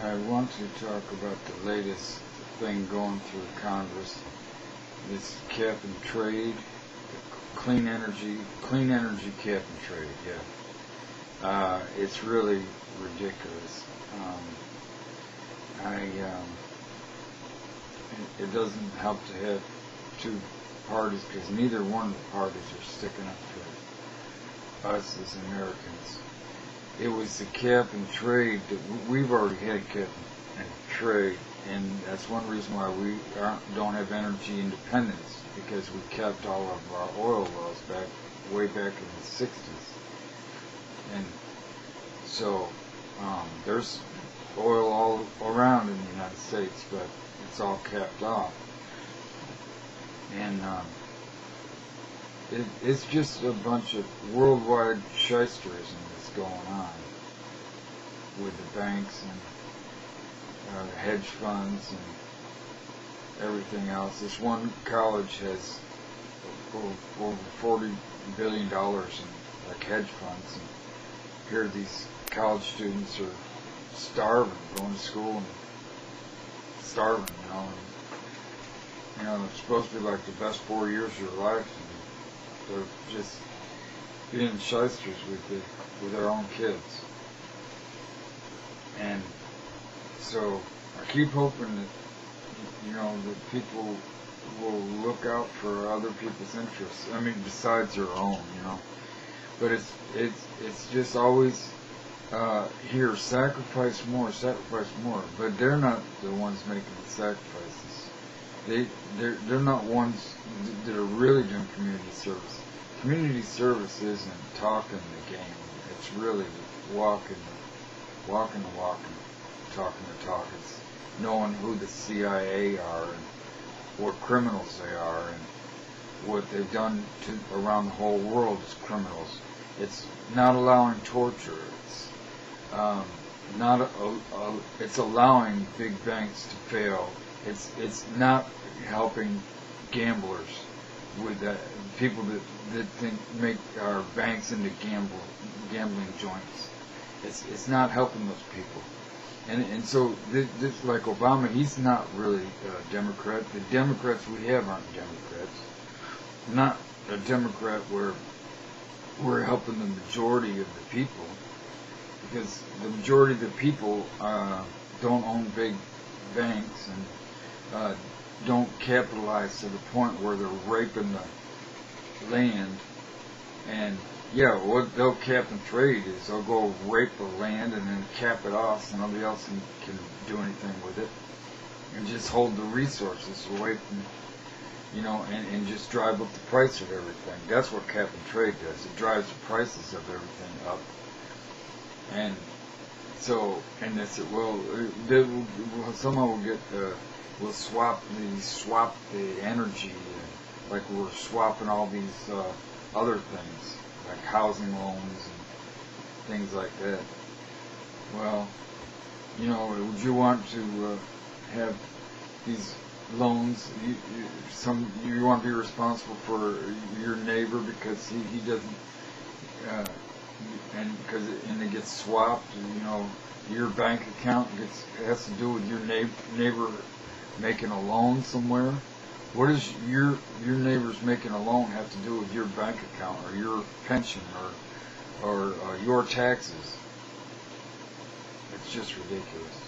I want to talk about the latest thing going through Congress. This cap and trade, clean energy cap and trade. Yeah, it's really ridiculous. It doesn't help to have two parties because neither one of the parties are sticking up for us as Americans. It was the cap and trade that we've already had cap and trade, and that's one reason why we don't have energy independence, because we kept all of our oil wells way back in the 60s. And so there's oil all around in the United States, but it's all capped off. And it's just a bunch of worldwide shysterism that's going on with the banks and hedge funds and everything else. This one college has over $40 billion in hedge funds, and here these college students are starving, going to school and starving, and it's supposed to be like the best 4 years of your life, and they're just being shysters with their own kids. And so I keep hoping that that people will look out for other people's interests. I mean, besides their own, But it's just always here, sacrifice more. But they're not the ones making the sacrifices. They're not ones that are really doing community service. Community service isn't talking the game. It's really walking the walk and talking the talk. It's knowing who the CIA are and what criminals they are and what they've done around the whole world as criminals. It's not allowing torture. It's it's allowing big banks to fail. It's not helping gamblers with that, people that make our banks into gambling joints. It's not helping those people. And so this, like Obama, he's not really a Democrat. The Democrats we have aren't Democrats. Not a Democrat where we're helping the majority of the people, because the majority of the people don't own big banks and don't capitalize to the point where they're raping the land. And yeah, what they'll cap and trade is they'll go rape the land and then cap it off so nobody else can do anything with it, and just hold the resources away from, and just drive up the price of everything. That's what cap and trade does. It drives the prices of everything up. And so, and they said, somehow we'll swap the energy, like we're swapping all these other things, like housing loans and things like that. Well, would you want to have these loans? You want to be responsible for your neighbor because he doesn't, and it gets swapped. Your bank account has to do with your neighbor making a loan somewhere. What does your neighbor's making a loan have to do with your bank account or your pension or your taxes? It's just ridiculous.